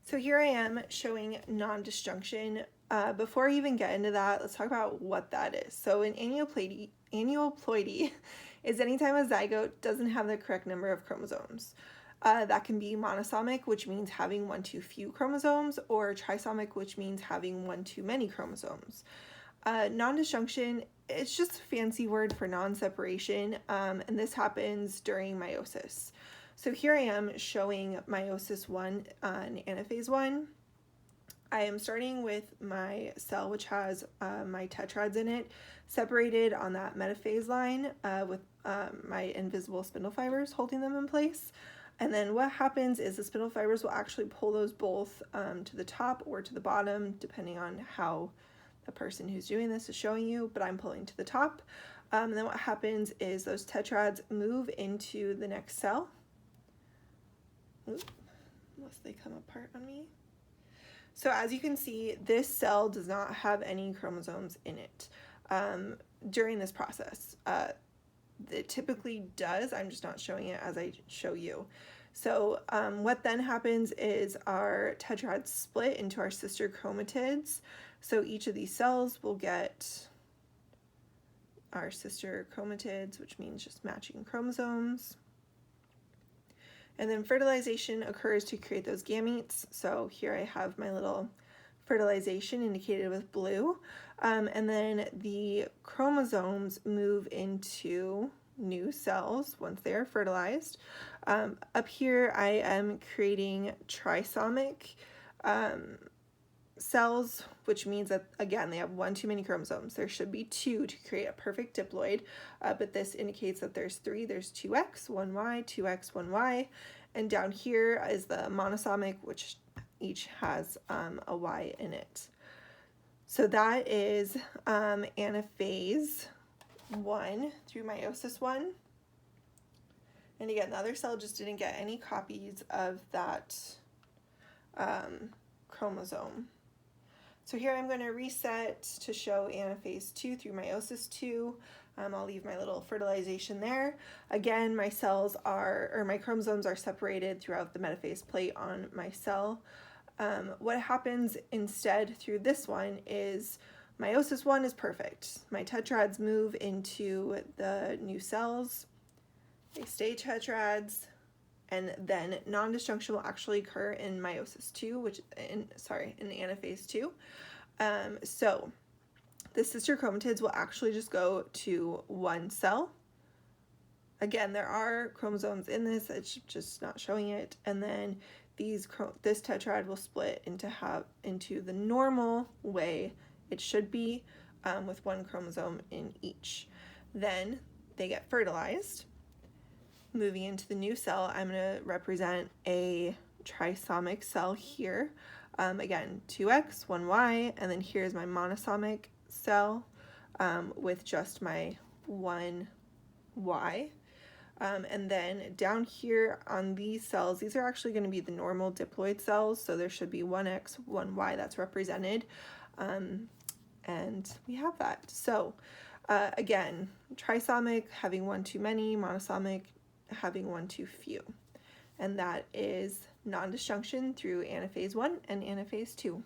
So here I am showing non-disjunction. Before I even get into that, let's talk about what that is. So an aneuploidy is anytime a zygote doesn't have the correct number of chromosomes. That can be monosomic, which means having one too few chromosomes, or trisomic, which means having one too many chromosomes. Non-disjunction, it's just a fancy word for non-separation, and this happens during meiosis. So here I am showing meiosis 1 in anaphase 1. I am starting with my cell, which has my tetrads in it, separated on that metaphase line with my invisible spindle fibers holding them in place. And then what happens is the spindle fibers will actually pull those both to the top or to the bottom, depending on how the person who's doing this is showing you, but I'm pulling to the top. And then what happens is those tetrads move into the next cell. Oops, unless they come apart on me. So as you can see, this cell does not have any chromosomes in it during this process. It typically does, I'm just not showing it as I show you. So what then happens is our tetrads split into our sister chromatids. So each of these cells will get our sister chromatids, which means just matching chromosomes. And then fertilization occurs to create those gametes. So here I have my little fertilization indicated with blue. And then the chromosomes move into new cells once they are fertilized. Up here I am creating trisomic cells, which means that, again, they have one too many chromosomes. There should be two to create a perfect diploid, but this indicates that there's three. There's 2x, 1y, 2x, 1y, and down here is the monosomic, which each has a y in it. So that is anaphase 1 through meiosis 1. And again, the other cell just didn't get any copies of that chromosome. So here I'm going to reset to show anaphase 2 through meiosis 2. I'll leave my little fertilization there. Again, my chromosomes are separated throughout the metaphase plate on my cell. What happens instead through this one is meiosis 1 is perfect. My tetrads move into the new cells. They stay tetrads. And then non-disjunction will actually occur in meiosis 2, in anaphase 2. So the sister chromatids will actually just go to one cell. Again, there are chromosomes in this, it's just not showing it. And then this tetrad will split into the normal way it should be, with one chromosome in each. Then they get fertilized. Moving into the new cell, I'm going to represent a trisomic cell here. Again, 2x, 1y, and then here's my monosomic cell with just my 1y. And then down here on these cells, these are actually going to be the normal diploid cells, so there should be 1x, 1y that's represented. And we have that. So again, trisomic, having one too many, monosomic, having one too few. And that is non-disjunction through anaphase 1 and anaphase 2.